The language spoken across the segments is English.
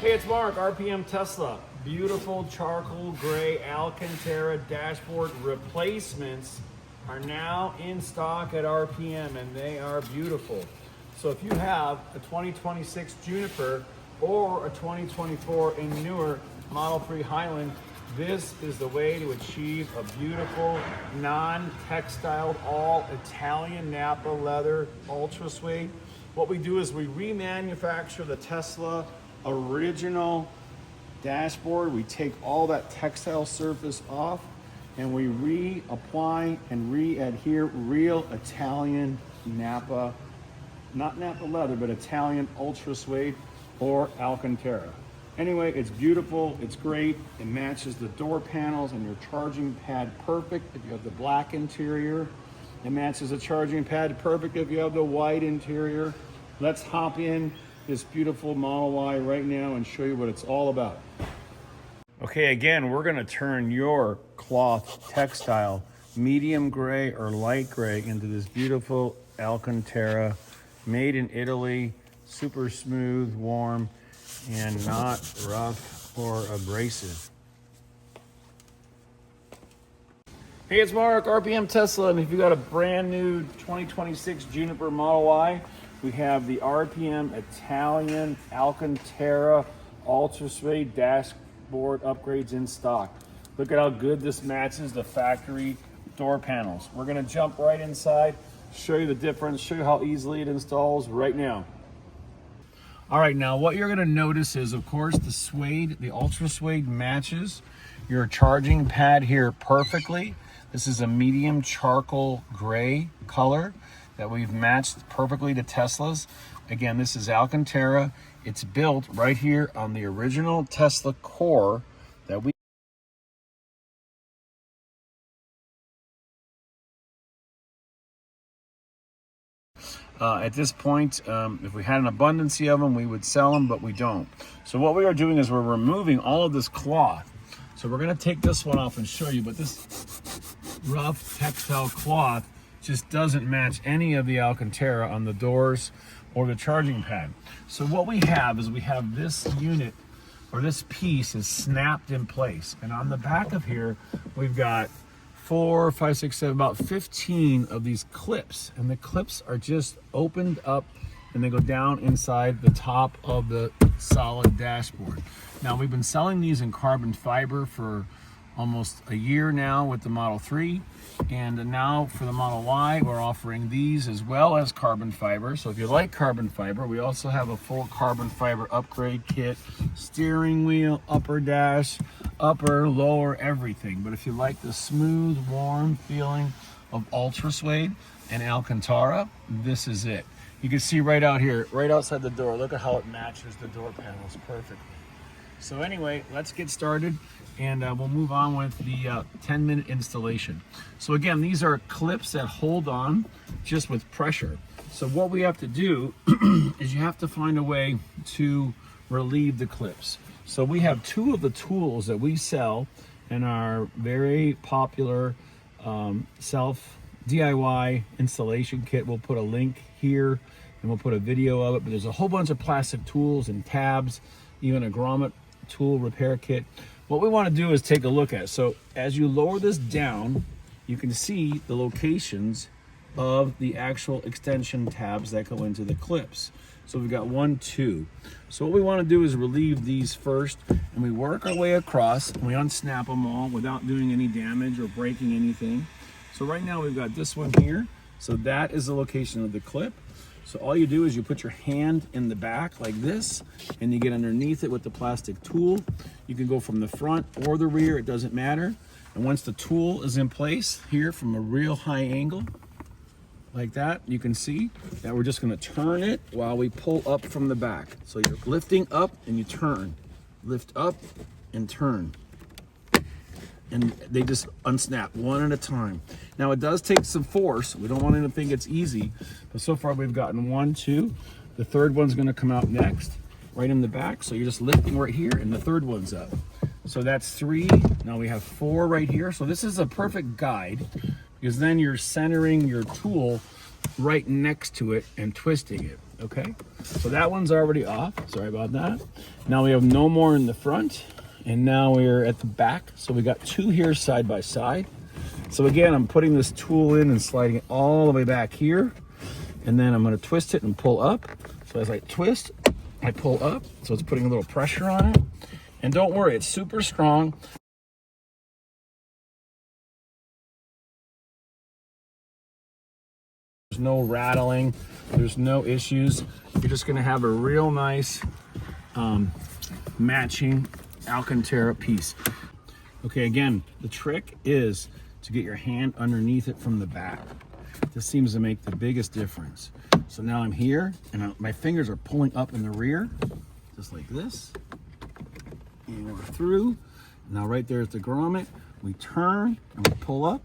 Hey, it's Mark, RPM Tesla. Beautiful charcoal gray Alcantara dashboard replacements are now in stock at RPM, and they are beautiful. So if you have a 2026 Juniper or a 2024 and newer Model 3 Highland, this is the way to achieve a beautiful, non-textiled, all Italian Napa leather ultra suede. What we do is we remanufacture the Tesla original dashboard. We take all that textile surface off and we reapply and re-adhere real Italian Napa, not Napa leather, but Italian ultra suede or Alcantara. Anyway, it's beautiful, it's great. It matches the door panels and your charging pad perfect if you have the black interior. It matches the charging pad perfect if you have the white interior. Let's hop in this beautiful Model Y right now and show you what it's all about. Okay, again, we're gonna turn your cloth textile, medium gray or light gray, into this beautiful Alcantara, made in Italy, super smooth, warm, and not rough or abrasive. Hey, it's Mark, RPM Tesla, and if you got a brand new 2026 Juniper Model Y, we have the RPM Italian Alcantara Ultra Suede dashboard upgrades in stock. Look at how good this matches the factory door panels. We're gonna jump right inside, show you the difference, show you how easily it installs right now. All right, now what you're gonna notice is, of course, the suede, the ultra suede matches your charging pad here perfectly. This is a medium charcoal gray color that we've matched perfectly to Tesla's. Again, this is Alcantara. It's built right here on the original Tesla core that we at this point, if we had an abundance of them, we would sell them, but we don't. So what we are doing is we're removing all of this cloth. So we're gonna take this one off and show you, but this rough textile cloth just doesn't match any of the Alcantara on the doors or the charging pad. So what we have is we have this unit, or this piece is snapped in place. And on the back of here, we've got 4, 5, 6, 7, about 15 of these clips. And the clips are just opened up and they go down inside the top of the solid dashboard. Now, we've been selling these in carbon fiber for almost a year now with the Model 3. And now for the Model Y, we're offering these as well as carbon fiber. So if you like carbon fiber, we also have a full carbon fiber upgrade kit, steering wheel, upper dash, upper, lower, everything. But if you like the smooth, warm feeling of ultra suede and Alcantara, this is it. You can see right out here, right outside the door, look at how it matches the door panels perfectly. So anyway, let's get started, and we'll move on with the 10-minute installation. So again, these are clips that hold on just with pressure. So what we have to do is you have to find a way to relieve the clips. So we have two of the tools that we sell in our very popular self DIY installation kit. We'll put a link here and we'll put a video of it, but there's a whole bunch of plastic tools and tabs, even a grommet tool repair kit. What we want to do is take a look at it. So as you lower this down, you can see the locations of the actual extension tabs that go into the clips. So we've got 1, 2. So what we want to do is relieve these first, and we work our way across and we unsnap them all without doing any damage or breaking anything. So right now we've got this one here. So that is the location of the clip. So all you do is you put your hand in the back like this, and you get underneath it with the plastic tool. You can go from the front or the rear, it doesn't matter. And once the tool is in place here from a real high angle, like that, you can see that we're just gonna turn it while we pull up from the back. So you're lifting up and you turn. Lift up and turn. And they just unsnap one at a time. Now it does take some force. We don't want anyone to think it's easy, but so far we've gotten 1, 2. The third one's gonna come out next, right in the back. So you're just lifting right here and the third one's up. So that's 3. Now we have 4 right here. So this is a perfect guide, because then you're centering your tool right next to it and twisting it. Okay, so that one's already off. Sorry about that. Now we have no more in the front, and now we're at the back. So we got two here side by side. So again, I'm putting this tool in and sliding it all the way back here, and then I'm going to twist it and pull up. So as I twist, I pull up, so it's putting a little pressure on it. And don't worry, it's super strong. There's no rattling, there's no issues. You're just gonna have a real nice matching Alcantara piece. Okay, again, the trick is to get your hand underneath it from the back. This seems to make the biggest difference. So now I'm here, and my fingers are pulling up in the rear, just like this. And we're through. Now right there at the grommet, we turn and we pull up.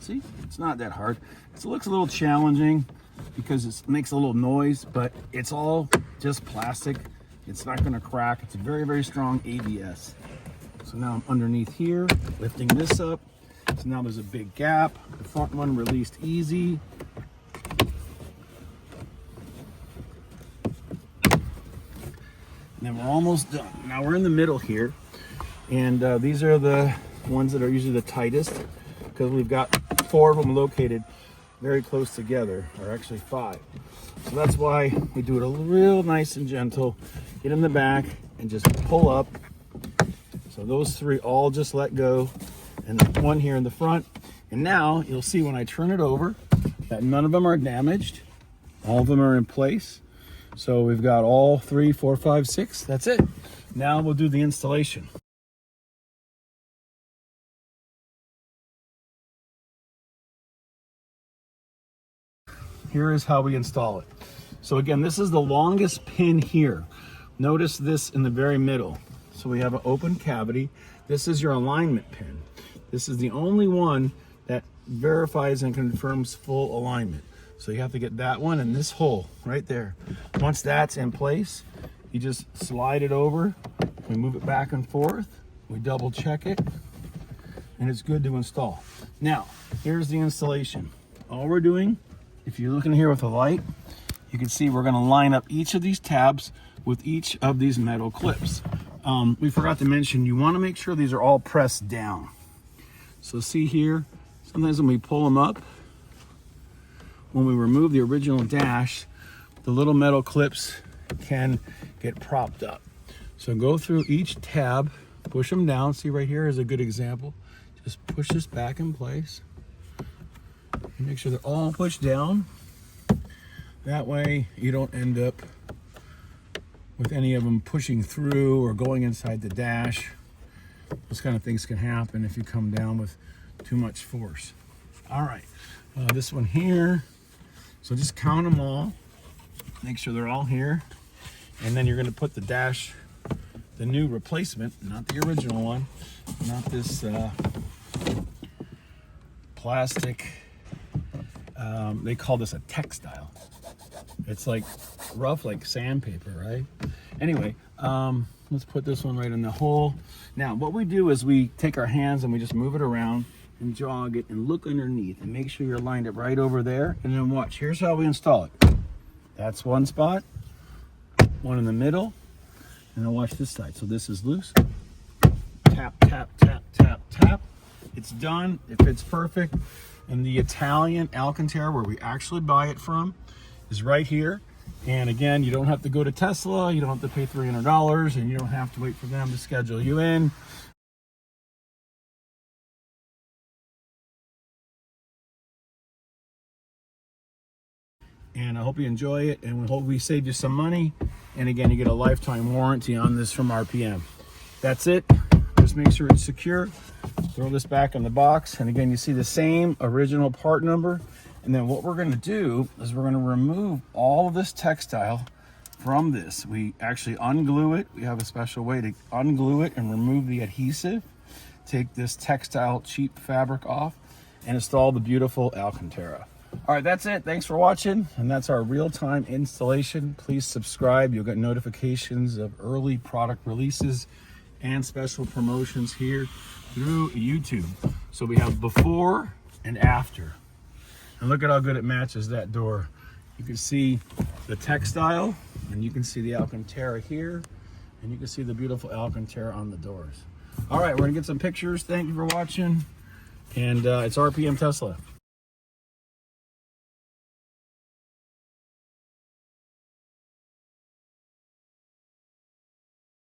See, it's not that hard. It looks a little challenging because it makes a little noise, but it's all just plastic. It's not gonna crack. It's a very, very strong ABS. So now I'm underneath here, lifting this up. So now there's a big gap. The front one released easy. And then we're almost done. Now we're in the middle here, and these are the ones that are usually the tightest, because we've got 4 of them located very close together, or actually 5. So that's why we do it a real nice and gentle. Get in the back and just pull up. So those 3 all just let go, and the one here in the front. And now you'll see when I turn it over that none of them are damaged. All of them are in place. So we've got all 3, 4, 5, 6. That's it. Now we'll do the installation. Here is how we install it. So again, this is the longest pin here. Notice this in the very middle. So we have an open cavity. This is your alignment pin. This is the only one that verifies and confirms full alignment. So you have to get that one and this hole right there. Once that's in place, you just slide it over. We move it back and forth. We double check it, and it's good to install. Now, here's the installation. All we're doing, if you're looking here with a light, you can see we're gonna line up each of these tabs with each of these metal clips. We forgot to mention, you wanna make sure these are all pressed down. So see here, sometimes when we pull them up, when we remove the original dash, the little metal clips can get propped up. So go through each tab, push them down. See right here is a good example. Just push this back in place. And make sure they're all pushed down. That way you don't end up with any of them pushing through or going inside the dash. Those kind of things can happen if you come down with too much force. All right, this one here. So just count them all, make sure they're all here. And then you're gonna put the dash, the new replacement, not the original one, not this plastic, they call this a textile. It's like rough like sandpaper, right? Anyway, let's put this one right in the hole. Now what we do is we take our hands and we just move it around and jog it and look underneath and make sure you're lined up right over there. And then watch, here's how we install it. That's one spot, one in the middle, and then watch this side. So this is loose. Tap, tap, tap, tap, tap. It's done, it fits perfect. And the Italian Alcantara, where we actually buy it from, is right here. And again, you don't have to go to Tesla, you don't have to pay $300, and you don't have to wait for them to schedule you in. And I hope you enjoy it, and we hope we saved you some money. And again, you get a lifetime warranty on this from RPM. That's it. Just make sure it's secure. Throw this back in the box. And again, you see the same original part number. And then what we're gonna do is we're gonna remove all of this textile from this. We actually unglue it. We have a special way to unglue it and remove the adhesive. Take this textile cheap fabric off and install the beautiful Alcantara. All right, that's it. Thanks for watching. And that's our real-time installation. Please subscribe. You'll get notifications of early product releases and special promotions here through YouTube. So we have before and after. And look at how good it matches that door. You can see the textile, and you can see the Alcantara here, and you can see the beautiful Alcantara on the doors. All right, we're gonna get some pictures. Thank you for watching, and it's RPM Tesla.